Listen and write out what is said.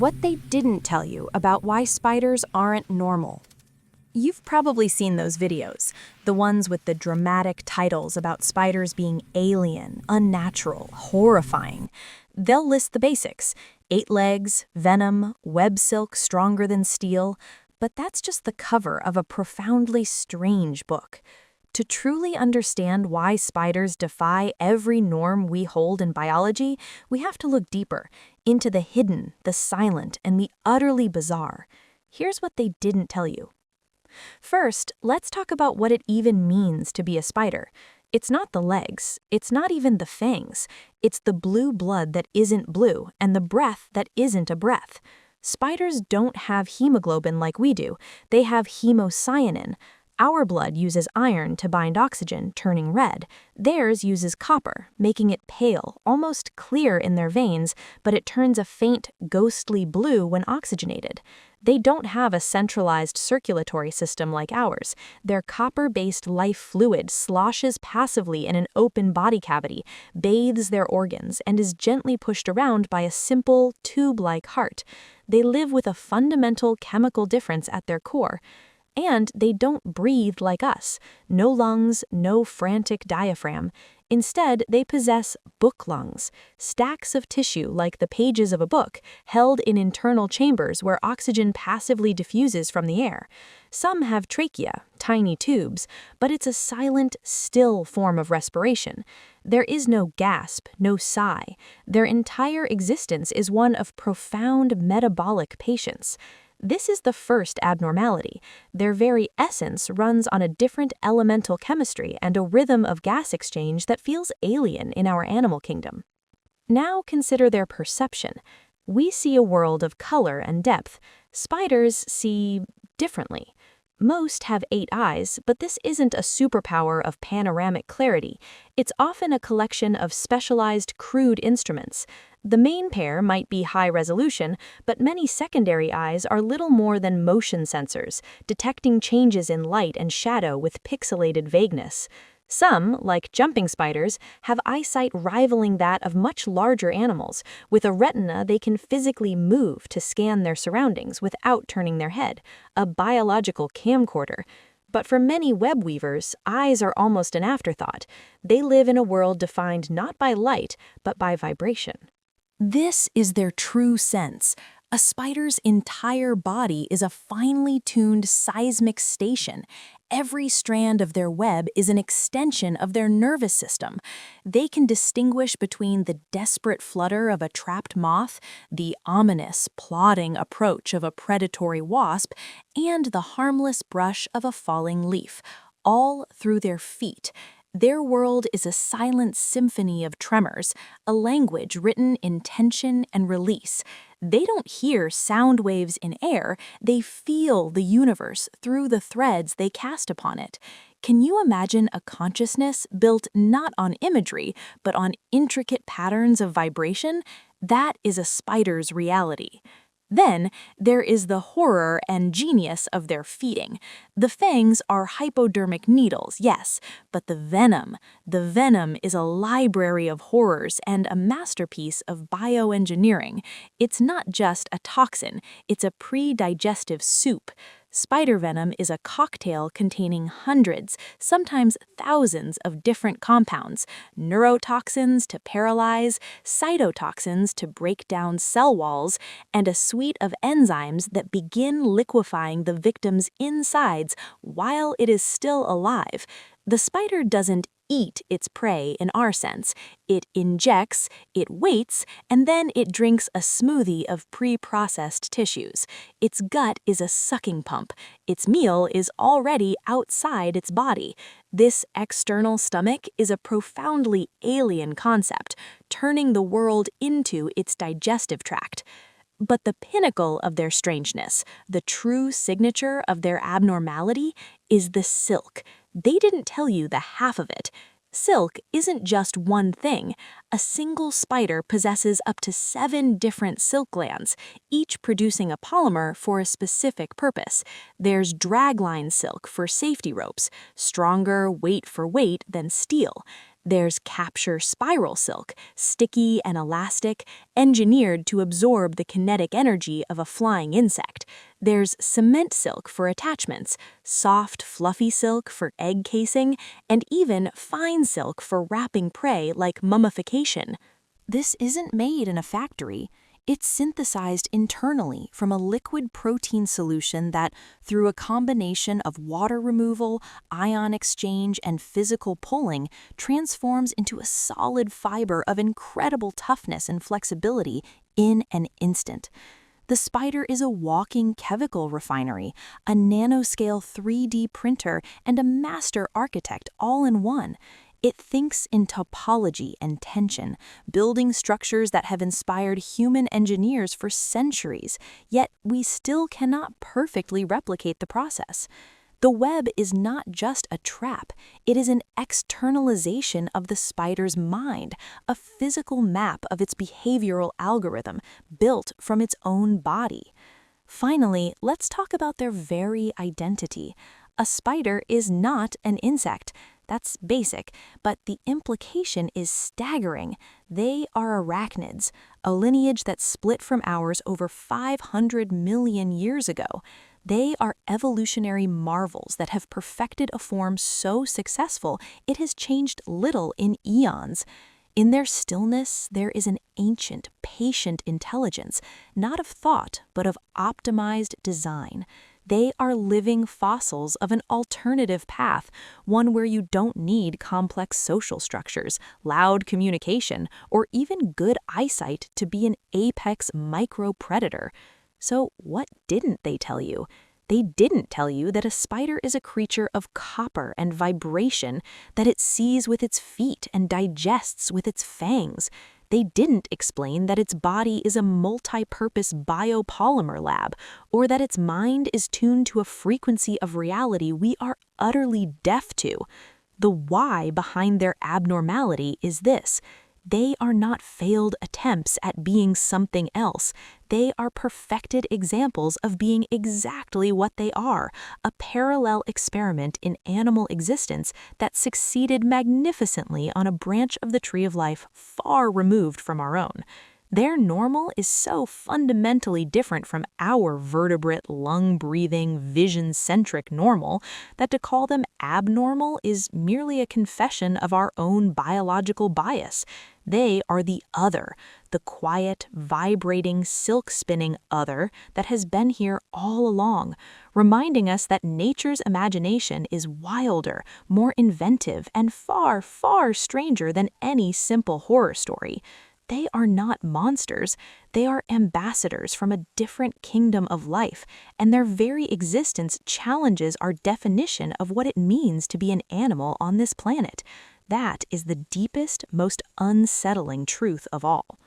What they didn't tell you about why spiders aren't normal. You've probably seen those videos, the ones with the dramatic titles about spiders being alien, unnatural, horrifying. They'll list the basics: 8 legs, venom, web silk stronger than steel, but that's just the cover of a profoundly strange book. To truly understand why spiders defy every norm we hold in biology, we have to look deeper, into the hidden, the silent, and the utterly bizarre. Here's what they didn't tell you. First, let's talk about what it even means to be a spider. It's not the legs, it's not even the fangs, it's the blue blood that isn't blue and the breath that isn't a breath. Spiders don't have hemoglobin like we do, they have hemocyanin. Our blood uses iron to bind oxygen, turning red. Theirs uses copper, making it pale, almost clear in their veins, but it turns a faint, ghostly blue when oxygenated. They don't have a centralized circulatory system like ours. Their copper-based life fluid sloshes passively in an open body cavity, bathes their organs, and is gently pushed around by a simple, tube-like heart. They live with a fundamental chemical difference at their core. And they don't breathe like us. No lungs, no frantic diaphragm. Instead, they possess book lungs, stacks of tissue like the pages of a book, held in internal chambers where oxygen passively diffuses from the air. Some have trachea, tiny tubes, but it's a silent, still form of respiration. There is no gasp, no sigh. Their entire existence is one of profound metabolic patience. This is the first abnormality. Their very essence runs on a different elemental chemistry and a rhythm of gas exchange that feels alien in our animal kingdom. Now consider their perception. We see a world of color and depth. Spiders see differently. Most have 8 eyes, but this isn't a superpower of panoramic clarity. It's often a collection of specialized, crude instruments. The main pair might be high resolution, but many secondary eyes are little more than motion sensors, detecting changes in light and shadow with pixelated vagueness. Some, like jumping spiders, have eyesight rivaling that of much larger animals. With a retina, they can physically move to scan their surroundings without turning their head, a biological camcorder. But for many web weavers, eyes are almost an afterthought. They live in a world defined not by light, but by vibration. This is their true sense. A spider's entire body is a finely tuned seismic station. Every strand of their web is an extension of their nervous system. They can distinguish between the desperate flutter of a trapped moth, the ominous, plodding approach of a predatory wasp, and the harmless brush of a falling leaf, all through their feet. Their world is a silent symphony of tremors, a language written in tension and release. They don't hear sound waves in air, they feel the universe through the threads they cast upon it. Can you imagine a consciousness built not on imagery, but on intricate patterns of vibration? That is a spider's reality. Then, there is the horror and genius of their feeding. The fangs are hypodermic needles, yes, but the venom is a library of horrors and a masterpiece of bioengineering. It's not just a toxin, it's a pre-digestive soup. Spider venom is a cocktail containing hundreds, sometimes thousands of different compounds, neurotoxins to paralyze, cytotoxins to break down cell walls, and a suite of enzymes that begin liquefying the victim's insides while it is still alive. The spider doesn't eat its prey in our sense. It injects, it waits, and then it drinks a smoothie of pre-processed tissues. Its gut is a sucking pump. Its meal is already outside its body. This external stomach is a profoundly alien concept, turning the world into its digestive tract. But the pinnacle of their strangeness, the true signature of their abnormality, is the silk. They didn't tell you the half of it. Silk isn't just one thing. A single spider possesses up to 7 different silk glands, each producing a polymer for a specific purpose. There's dragline silk for safety ropes, stronger weight for weight than steel. There's capture spiral silk, sticky and elastic, engineered to absorb the kinetic energy of a flying insect. There's cement silk for attachments, soft, fluffy silk for egg casing, and even fine silk for wrapping prey like mummification. This isn't made in a factory. It's synthesized internally from a liquid protein solution that, through a combination of water removal, ion exchange, and physical pulling, transforms into a solid fiber of incredible toughness and flexibility in an instant. The spider is a walking chemical refinery, a nanoscale 3D printer, and a master architect all in one. It thinks in topology and tension, building structures that have inspired human engineers for centuries, yet we still cannot perfectly replicate the process. The web is not just a trap, it is an externalization of the spider's mind, a physical map of its behavioral algorithm built from its own body. Finally, let's talk about their very identity. A spider is not an insect. That's basic, but the implication is staggering. They are arachnids, a lineage that split from ours over 500 million years ago. They are evolutionary marvels that have perfected a form so successful it has changed little in eons. In their stillness, there is an ancient, patient intelligence, not of thought, but of optimized design. They are living fossils of an alternative path, one where you don't need complex social structures, loud communication, or even good eyesight to be an apex micro-predator. So what didn't they tell you? They didn't tell you that a spider is a creature of copper and vibration, that it sees with its feet and digests with its fangs. They didn't explain that its body is a multi-purpose biopolymer lab, or that its mind is tuned to a frequency of reality we are utterly deaf to. The why behind their abnormality is this: they are not failed attempts at being something else. They are perfected examples of being exactly what they are, a parallel experiment in animal existence that succeeded magnificently on a branch of the tree of life far removed from our own. Their normal is so fundamentally different from our vertebrate, lung-breathing, vision-centric normal that to call them abnormal is merely a confession of our own biological bias. They are the other, the quiet, vibrating, silk-spinning other that has been here all along, reminding us that nature's imagination is wilder, more inventive, and far, far stranger than any simple horror story. They are not monsters, they are ambassadors from a different kingdom of life, and their very existence challenges our definition of what it means to be an animal on this planet. That is the deepest, most unsettling truth of all.